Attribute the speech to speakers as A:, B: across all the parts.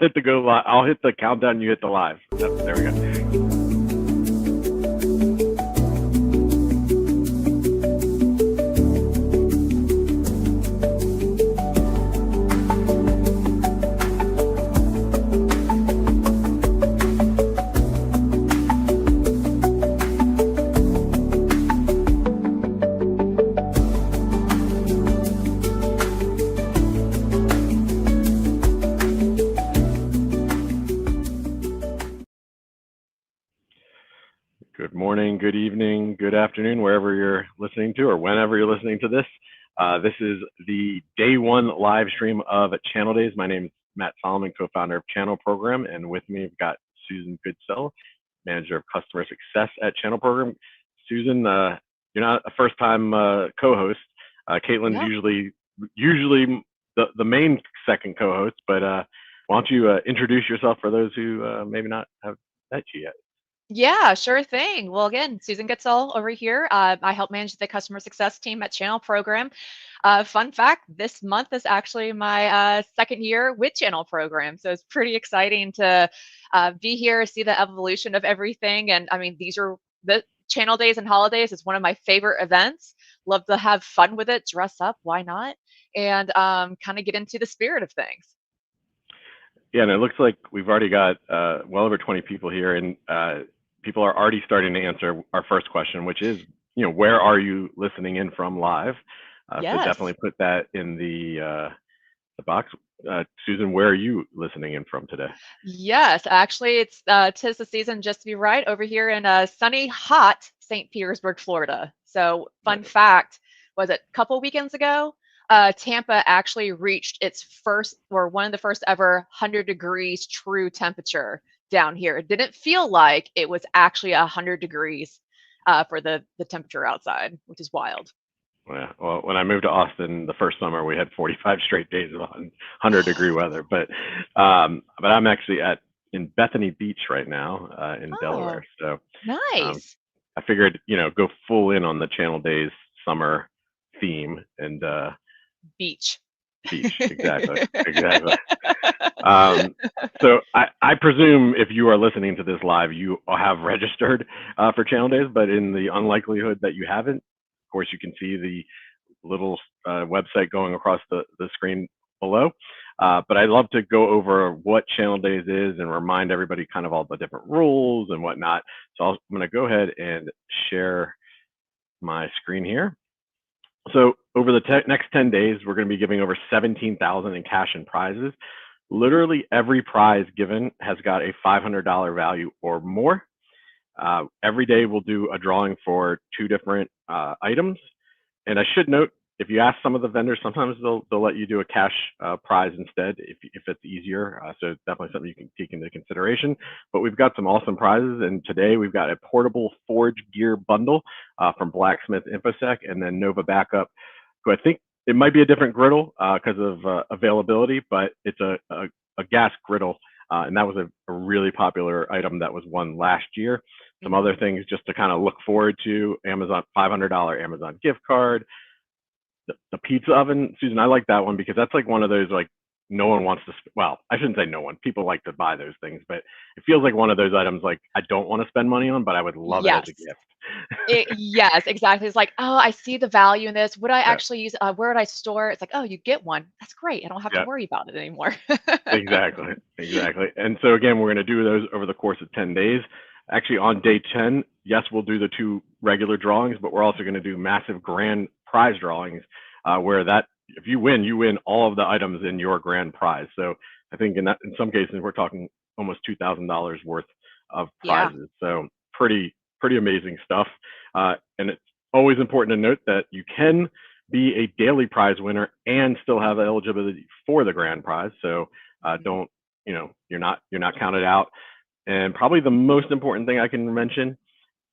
A: hit the go live. I'll hit the countdown. You hit the live. Yep, there we go. Good morning, good evening, good afternoon, wherever you're listening to or whenever you're listening to this. This is the day one live stream of Channel Daze. My name is Matt Solomon, co-founder of Channel Program, and with me we've got Susan Goodsell, manager of customer success at Channel Program. Susan, you're not a first-time co-host. Caitlin's
B: No.
A: usually the main second co-host, but why don't you introduce yourself for those who maybe not have met you yet?
B: Yeah, sure thing. Well, again, Susan Getzel over here. I help manage the customer success team at Channel Program. Fun fact, this month is actually my second year with Channel Program. So it's pretty exciting to be here, see the evolution of everything. And I mean, these are the Channel Days and holidays. It's one of my favorite events. Love to have fun with it, dress up, why not? And kind of get into the spirit of things.
A: Yeah, and it looks like we've already got well over 20 people here, and people are already starting to answer our first question, which is, where are you listening in from live? So
B: Yes.
A: definitely put that in the box. Susan, where are you listening in from today?
B: Yes, actually, it's 'tis the season just to be right over here in sunny, hot St. Petersburg, Florida. So, fun fact, was it a couple weekends ago? Tampa actually reached its first or one of the first ever 100 degrees true temperature down here. It didn't feel like it was actually 100 degrees for the temperature outside, which is wild.
A: Yeah, well, when I moved to Austin the first summer, we had 45 straight days of 100-degree weather. But I'm actually in Bethany Beach right now in Delaware.
B: Oh,
A: So um,
B: nice.
A: I figured, go full in on the Channel Days summer theme and
B: Beach.
A: beach. Exactly, exactly. So I presume if you are listening to this live, you have registered for Channel Days, but in the unlikelihood that you haven't, of course, you can see the little website going across the screen below. But I'd love to go over what Channel Days is and remind everybody kind of all the different rules and whatnot. So I'm going to go ahead and share my screen here. So over the next 10 days, we're going to be giving over 17,000 in cash and prizes. Literally every prize given has got a $500 value or more. Every day we'll do a drawing for 2 different items. And I should note, if you ask some of the vendors, sometimes they'll let you do a cash prize instead if it's easier. So it's definitely something you can take into consideration. But we've got some awesome prizes, and today we've got a portable Forge gear bundle from Blacksmith Infosec, and then Nova Backup, who I think it might be a different griddle because of availability, but it's a gas griddle. And that was a really popular item that was won last year. Some other things just to kind of look forward to: Amazon $500 Amazon gift card, the pizza oven. Susan, I like that one because that's like one of those, like, no one wants to. Well, I shouldn't say no one. People like to buy those things, but it feels like one of those items like I don't want to spend money on, but I would love it as a
B: Yes.
A: gift.
B: Yes, exactly. It's like, "Oh, I see the value in this. Would I
A: Yeah,
B: actually use where would I store it?" It's like, "Oh, you get one. That's great. I don't have to
A: yeah,
B: worry about it anymore."
A: exactly, exactly. And so again, we're going to do those over the course of 10 days. Actually, on day 10, yes, we'll do the 2 regular drawings, but we're also going to do massive grand prize drawings where that if you win all of the items in your grand prize. So I think in some cases we're talking almost $2,000 worth of
B: Yeah.
A: prizes. So pretty amazing stuff. And it's always important to note that you can be a daily prize winner and still have eligibility for the grand prize. So
B: Mhm.
A: don't, you're not counted out. And probably the most important thing I can mention: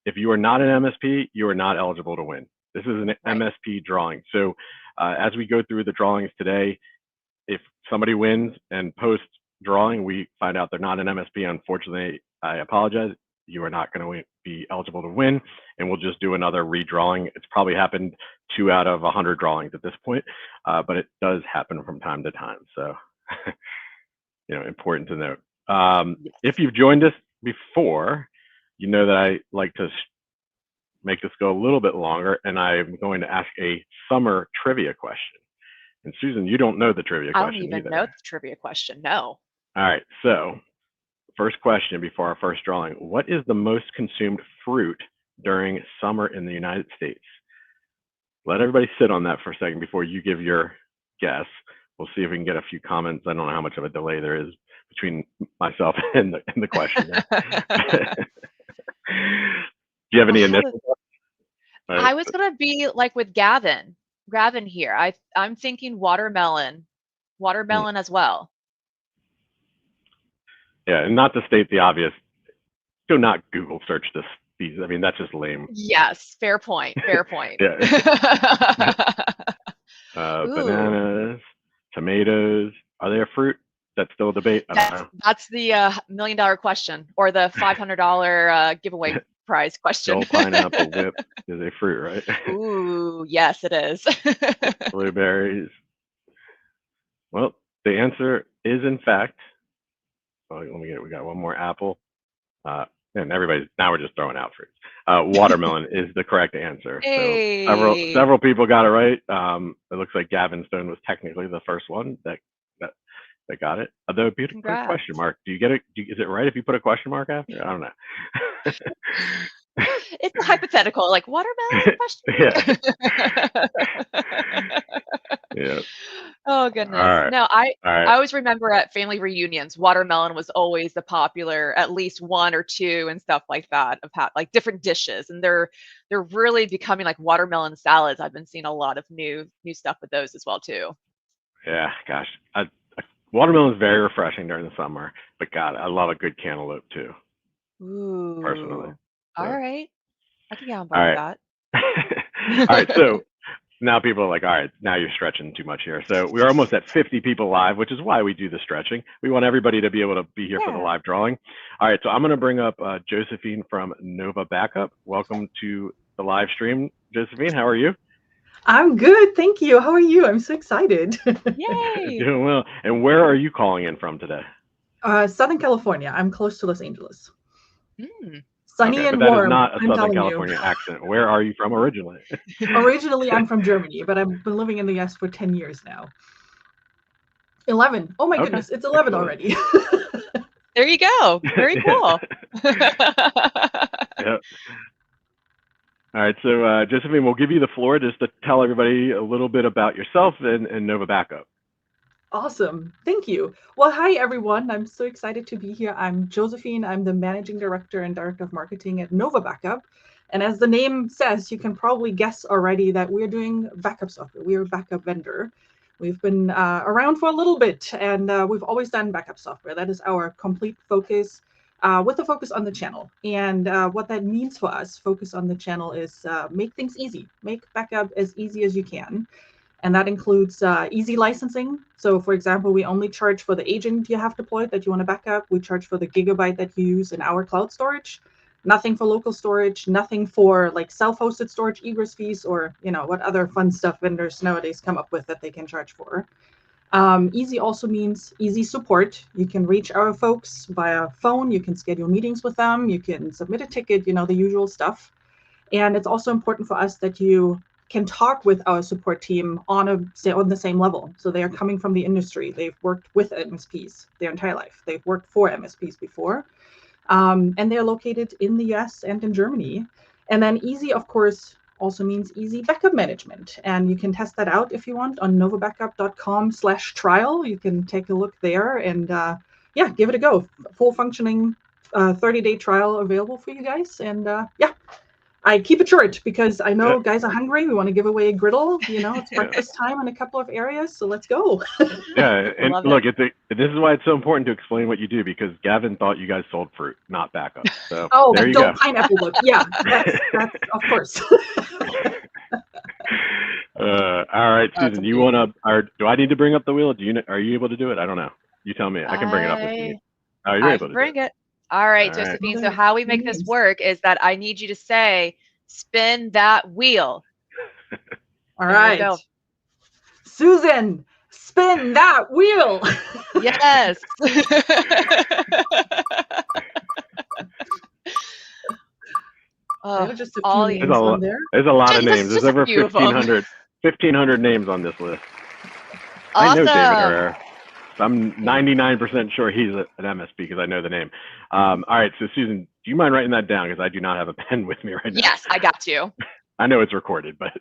A: if you are not an MSP, you are not eligible to win. This is an
B: Right.
A: MSP drawing. So as we go through the drawings today, if somebody wins and post drawing, we find out they're not an MSP, unfortunately, I apologize. You are not going to be eligible to win, and we'll just do another redrawing. It's probably happened 2 out of 100 drawings at this point, but it does happen from time to time. So important to note.
B: Yes.
A: If you've joined us before, you know that I like to make this go a little bit longer, and I'm going to ask a summer trivia question. And Susan, you don't know the trivia
B: I don't
A: question
B: even know
A: either.
B: the trivia question. No.
A: All right, so first question before our first drawing. What is the most consumed fruit during summer in the United States? Let everybody sit on that for a second before you give your guess. We'll see if we can get a few comments. I don't know how much of a delay there is between myself and the question. Do you have any initial thoughts? All right.
B: I was gonna be like with Gavin here. I'm thinking watermelon. Watermelon as well.
A: Yeah, and not to state the obvious, do not Google search this. I mean, that's just lame.
B: Yes, fair point. Fair point.
A: Yeah.
B: Ooh,
A: Bananas, tomatoes. Are they a fruit? That's still a debate. I don't know.
B: that's the $1 million question, or the $500 giveaway prize question.
A: Still pineapple whip is a fruit, right?
B: Ooh, yes, it is.
A: Blueberries. Well, the answer is in fact. Oh, let me get it. We got one more apple. And now we're just throwing out fruits. Watermelon is the correct answer.
B: Hey.
A: So several people got it right. It looks like Gavin Stone was technically the first one that got it. Although if you put a question mark, do you get it? Is it right if you put a question mark after? I don't know.
B: It's a hypothetical, like watermelon question.
A: Yeah. Yeah.
B: Oh goodness.
A: All right.
B: No, I
A: All right.
B: always remember at family reunions, watermelon was always the popular, at least one or two and stuff like that of like different dishes, and they're really becoming like watermelon salads. I've been seeing a lot of new stuff with those as well too.
A: Yeah, gosh, watermelon is very refreshing during the summer, but God, I love a good cantaloupe too.
B: Ooh.
A: Personally.
B: All
A: So.
B: right. I can get on board with that.
A: All right, so now people are like, all right, now you're stretching too much here. So we're almost at 50 people live, which is why we do the stretching. We want everybody to be able to be here for the live drawing. All right, so I'm going to bring up Josephine from Nova Backup. Welcome to the live stream, Josephine. How are you?
C: I'm good, thank you. How are you? I'm so excited.
B: Yay!
A: Doing well. And where are you calling in from today?
C: Southern California. I'm close to Los Angeles. Sunny and
A: but that
C: warm.
A: is not a
C: I'm
A: Southern California accent. Where are you from originally?
C: Originally, I'm from Germany, but I've been living in the US for 10 years now. 11. Oh my goodness, it's 11 already.
B: There you go. Very cool.
A: Yep. All right, so Josephine, we'll give you the floor just to tell everybody a little bit about yourself and Nova Backup.
C: Awesome. Thank you. Well, hi, everyone. I'm so excited to be here. I'm Josephine. I'm the Managing Director and Director of Marketing at Nova Backup. And as the name says, you can probably guess already that we're doing backup software. We're a backup vendor. We've been around for a little bit, and we've always done backup software. That is our complete focus, with a focus on the channel. And what that means for us, focus on the channel, is make things easy. Make backup as easy as you can. And that includes easy licensing. So for example, we only charge for the agent you have deployed that you want to back up. We charge for the gigabyte that you use in our cloud storage. Nothing for local storage, nothing for like self-hosted storage, egress fees, or what other fun stuff vendors nowadays come up with that they can charge for. Easy also means easy support. You can reach our folks via phone. You can schedule meetings with them. You can submit a ticket, the usual stuff. And it's also important for us that you can talk with our support team on the same level. So they are coming from the industry. They've worked with MSPs their entire life. They've worked for MSPs before. And they're located in the US and in Germany. And then easy, of course, also means easy backup management. And you can test that out if you want on novabackup.com/trial. You can take a look there and give it a go. Full functioning 30-day trial available for you guys. And I keep it short because I know guys are hungry. We want to give away a griddle. It's breakfast time in a couple of areas, so let's go.
A: Yeah, and look, this is why it's so important to explain what you do, because Gavin thought you guys sold fruit, not backup. So there you go.
C: Pineapple look. Yeah, that's of course.
A: All right, Susan, you want to? Do I need to bring up the wheel? Are you able to do it? I don't know. You tell me. I can bring it up if you need. Oh, you're able to
B: bring it. All right, Josephine. So how we make this work is that I need you to say, spin that wheel.
C: All right. Susan, Spin that wheel.
B: Yes.
C: There are just a few
B: all
C: names on there.
A: There's a lot of names.
B: just
A: There's over
B: a few of them.
A: 1,500 names on this list.
B: Awesome.
A: I know David Herrera. I'm 99% sure he's an MSP because I know the name. All right, so Susan, do you mind writing that down? Because I do not have a pen with me right now.
B: Yes, I got you.
A: I know it's recorded, but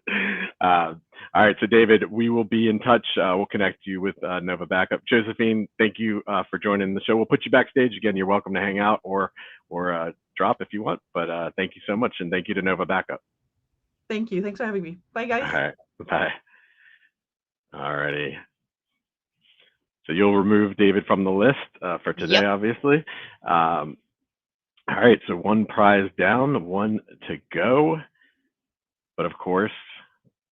A: all right. So David, we will be in touch. We'll connect you with Nova Backup. Josephine, thank you for joining the show. We'll put you backstage again. You're welcome to hang out or drop if you want. But thank you so much, and thank you to Nova Backup.
C: Thank you. Thanks for having me. Bye, guys.
A: All right. Bye. All righty. So you'll remove David from the list for today, obviously. All right. So one prize down, one to go. But of course,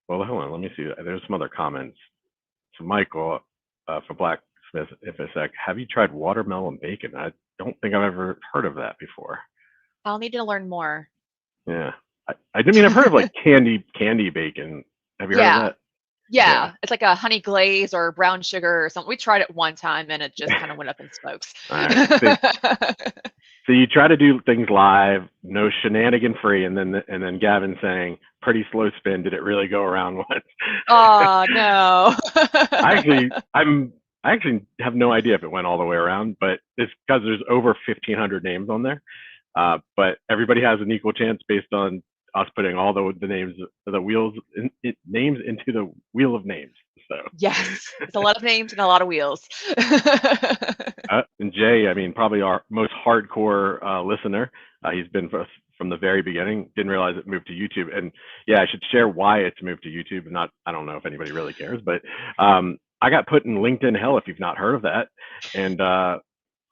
A: well, hold on. Let me see. There's some other comments. So Michael for Blacksmith InfoSec, have you tried watermelon bacon? I don't think I've ever heard of that before.
B: I'll need to learn more.
A: Yeah. I mean, I've heard of like candy bacon. Have you heard of that?
B: Yeah, it's like a honey glaze or brown sugar or something. We tried it one time and it just kind of went up in smokes.
A: All right. So you try to do things live, no shenanigan free, and then Gavin saying, "Pretty slow spin. Did it really go around once?"
B: Oh no.
A: I actually have no idea if it went all the way around, but it's because there's over 1,500 names on there. But everybody has an equal chance based on us putting all the names, the wheels, names into the wheel of names. So
B: yes, it's a lot of names and a lot of wheels.
A: And Jay, I mean, probably our most hardcore listener. He's been from the very beginning. Didn't realize it moved to YouTube. And yeah, I should share why it's moved to YouTube. I don't know if anybody really cares, but I got put in LinkedIn hell if you've not heard of that. And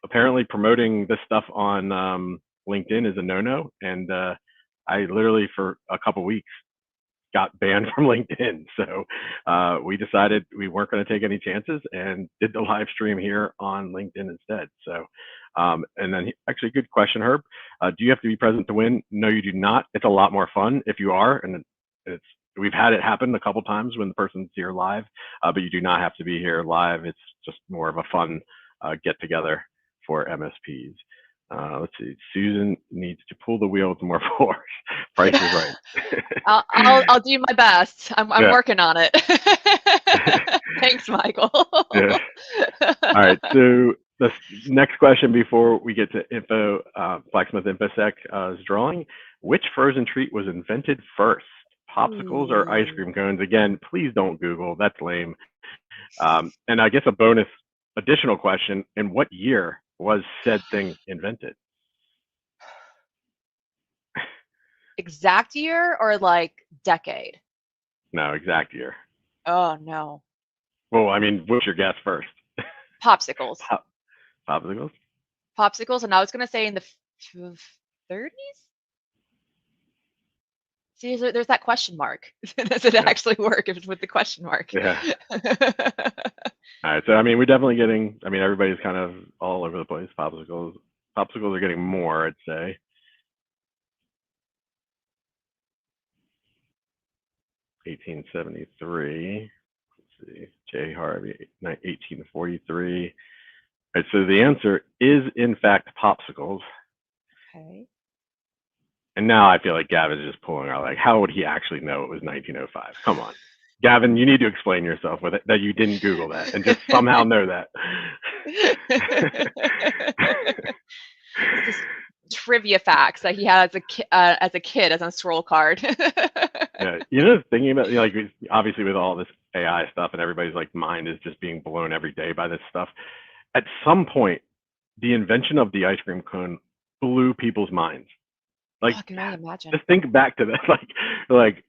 A: apparently promoting this stuff on LinkedIn is a no-no. And I literally for a couple weeks got banned from LinkedIn. So we decided we weren't going to take any chances and did the live stream here on LinkedIn instead. So, and then actually good question, Herb. Do you have to be present to win? No, you do not. It's a lot more fun if you are. And we've had it happen a couple times when the person's here live, but you do not have to be here live. It's just more of a fun get together for MSPs. Let's see. Susan needs to pull the wheel with more force. Price is right.
B: I'll do my best. I'm working on it. Thanks, Michael.
A: Yeah. All right. So the next question before we get to Blacksmith InfoSec's drawing: which frozen treat was invented first? Popsicles or ice cream cones? Again, please don't Google. That's lame. And I guess a bonus additional question: in what year was said thing invented?
B: Exact year or like decade?
A: No, exact year.
B: Oh no.
A: Well, I mean, what's your guess first?
B: Popsicles.
A: Popsicles?
B: Popsicles, and I was gonna say in the 30s? See, there's that question mark. Does it actually work if it's with the question mark?
A: Yeah. All right. So, I mean, we're definitely getting, I mean, everybody's kind of all over the place. Popsicles are getting more, I'd say. (1873). Let's see. J. Harvey, 1843. All right. So the answer is, in fact, popsicles.
B: Okay.
A: And now I feel like Gavin's just pulling out, like, how would he actually know it was 1905? Come on. Gavin, you need to explain yourself with it, that you didn't Google that and just somehow know that.
B: Just trivia facts that he had as a kid as a scroll card.
A: Yeah, you know, thinking about, you know, like, obviously with all this AI stuff and everybody's like mind is just being blown every day by this stuff. At some point, the invention of the ice cream cone blew people's minds. Like,
B: oh, can I imagine?
A: Just think back to that. Like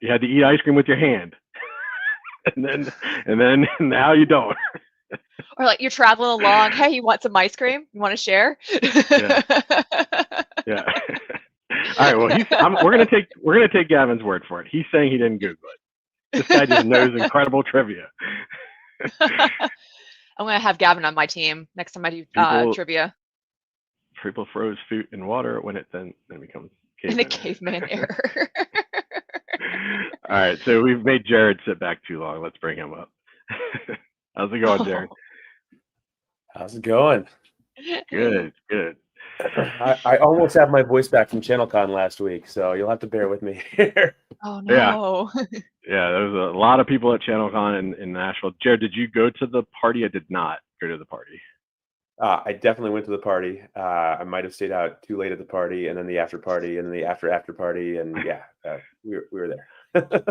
A: you had to eat ice cream with your hand, and then now you don't.
B: Or like you're traveling along. Hey, you want some ice cream? You want to share?
A: Yeah. Yeah. All right. Well, we're gonna take Gavin's word for it. He's saying he didn't Google it. This guy just knows incredible trivia.
B: I'm gonna have Gavin on my team next time I do trivia.
A: People froze food in water when it then becomes caveman.
B: In the caveman era.
A: All right, so we've made Jared sit back too long. Let's bring him up. How's it going, Jared?
D: How's it going?
A: Good.
D: I almost have my voice back from ChannelCon last week, so you'll have to bear with me here.
B: Oh
A: Yeah.
B: no.
A: Yeah, there was a lot of people at ChannelCon in Nashville. Jared, did you go to the party? I did not go to the party.
D: I definitely went to the party. I might have stayed out too late at the party, and then the after party, and then the after party, and yeah, we were there.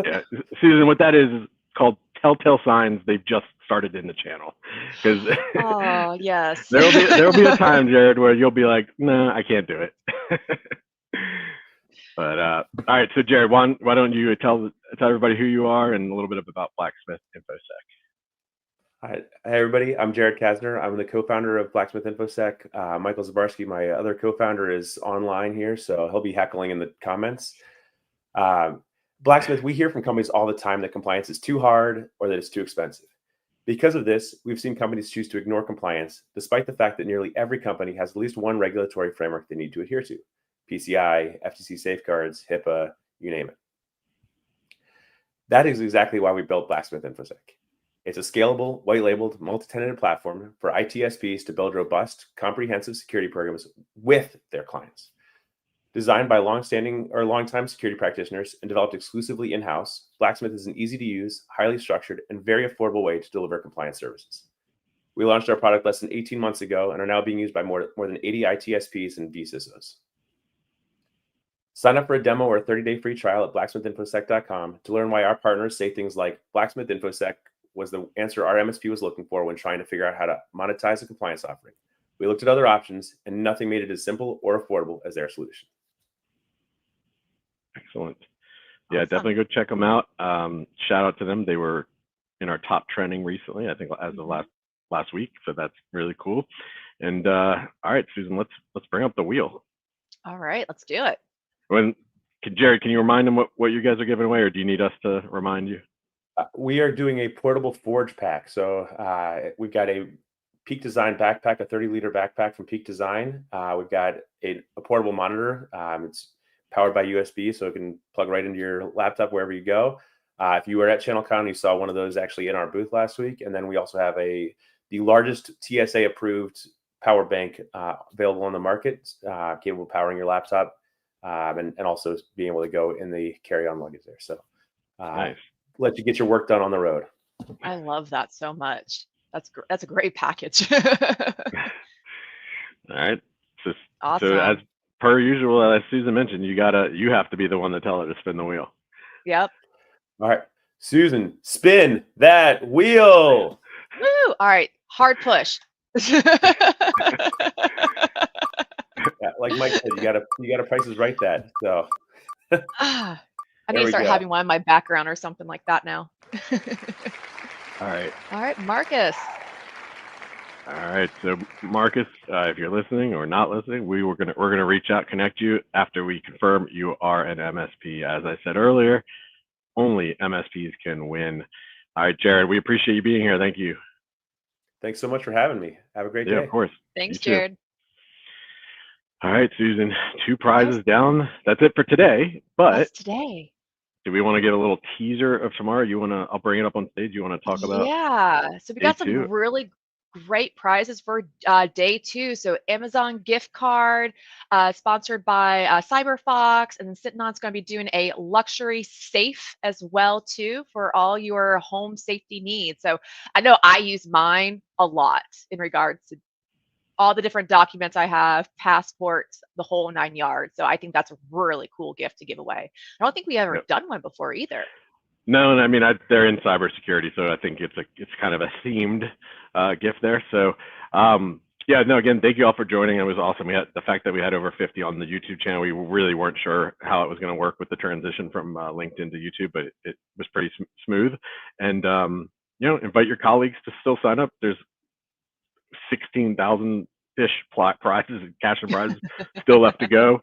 A: Yeah, Susan, what that is called telltale signs they've just started in the channel. Because
B: Oh yes.
A: there'll be a time, Jared, where you'll be like, no, I can't do it. But all right, so Jared, why don't you tell everybody who you are and a little bit about Blacksmith InfoSec.
D: Hi, everybody. I'm Jared Kasner. I'm the co-founder of Blacksmith InfoSec. Michael Zabarski, my other co-founder, is online here, so he'll be heckling in the comments. Blacksmith, we hear from companies all the time that compliance is too hard or that it's too expensive. Because of this, we've seen companies choose to ignore compliance, despite the fact that nearly every company has at least one regulatory framework they need to adhere to. PCI, FTC safeguards, HIPAA, you name it. That is exactly why we built Blacksmith InfoSec. It's a scalable, white-labeled, multi-tenanted platform for ITSPs to build robust, comprehensive security programs with their clients. Designed by long-time security practitioners and developed exclusively in-house, Blacksmith is an easy-to-use, highly structured, and very affordable way to deliver compliance services. We launched our product less than 18 months ago and are now being used by more than 80 ITSPs and vCISOs. Sign up for a demo or a 30-day free trial at blacksmithinfosec.com to learn why our partners say things like Blacksmith InfoSec was the answer our MSP was looking for when trying to figure out how to monetize a compliance offering. We looked at other options, and nothing made it as simple or affordable as their solution.
A: Excellent. Yeah, definitely go check them out. Shout out to them. They were in our top trending recently, I think as of last week. So that's really cool. And all right, Susan, let's bring up the wheel.
B: All right, let's do it.
A: Jared, can you remind them what you guys are giving away, or do you need us to remind you?
D: We are doing a portable Forge pack. So we've got a Peak Design backpack, a 30-liter backpack from Peak Design. We've got a portable monitor. It's powered by USB, so it can plug right into your laptop wherever you go. If you were at ChannelCon, you saw one of those actually in our booth last week. And then we also have the largest TSA-approved power bank available on the market, capable of powering your laptop, and also being able to go in the carry-on luggage there. So
A: nice.
D: Let you get your work done on the road.
B: I love that so much. That's a great package.
A: All right.
B: Awesome.
A: So as per usual, as Susan mentioned, you have to be the one to tell her to spin the wheel.
B: Yep.
D: All right, Susan, spin that wheel.
B: Woo! All right, hard push.
D: Yeah, like Mike said, you gotta prices right that. So
B: I need to start having one in my background or something like that now.
A: All right.
B: All right, Marcus.
A: All right, so Marcus, if you're listening or not listening, we're gonna reach out, connect you after we confirm you are an MSP. As I said earlier, only MSPs can win. All right, Jared, we appreciate you being here. Thank you.
D: Thanks so much for having me. Have a great day.
A: Yeah, of course.
B: Thanks, Jared.
A: All right, Susan, 2 prizes down. That's it for today. But
B: that's today.
A: Do we want to get a little teaser of tomorrow? I'll bring it up on stage. You want to talk about?
B: Yeah. So we got some
A: two?
B: really great prizes for day 2. So Amazon gift card, sponsored by CyberFox, and then Citnon's going to be doing a luxury safe as well too for all your home safety needs. So I know I use mine a lot in regards to all the different documents I have, passports, the whole 9 yards. So I think that's a really cool gift to give away. I don't think we ever done one before either.
A: No, I mean they're in cybersecurity, so I think it's kind of a themed gift there. So yeah, no, again, thank you all for joining. It was awesome. We had the fact that we had over 50 on the YouTube channel. We really weren't sure how it was going to work with the transition from LinkedIn to YouTube, but it was pretty smooth. And invite your colleagues to still sign up. There's 16,000-ish prizes and cash and prizes still left to go.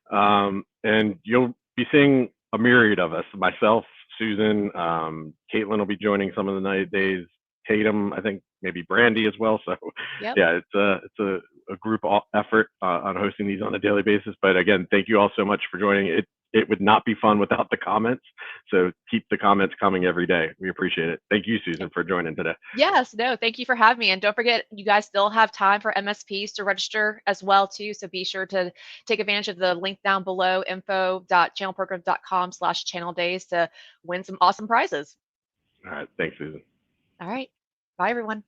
A: And you'll be seeing a myriad of us. Myself, Susan, Caitlin will be joining some of the night days. Tatum, I think maybe Brandy as well. So yeah, it's a a group effort on hosting these on a daily basis. But again, thank you all so much for joining. It would not be fun without the comments. So keep the comments coming every day. We appreciate it. Thank you, Susan, for joining today.
B: Yes, no, thank you for having me. And don't forget, you guys still have time for MSPs to register as well too. So be sure to take advantage of the link down below, info.channelprogram.com/channeldaze to win some awesome prizes.
A: All right. Thanks, Susan.
B: All right. Bye, everyone.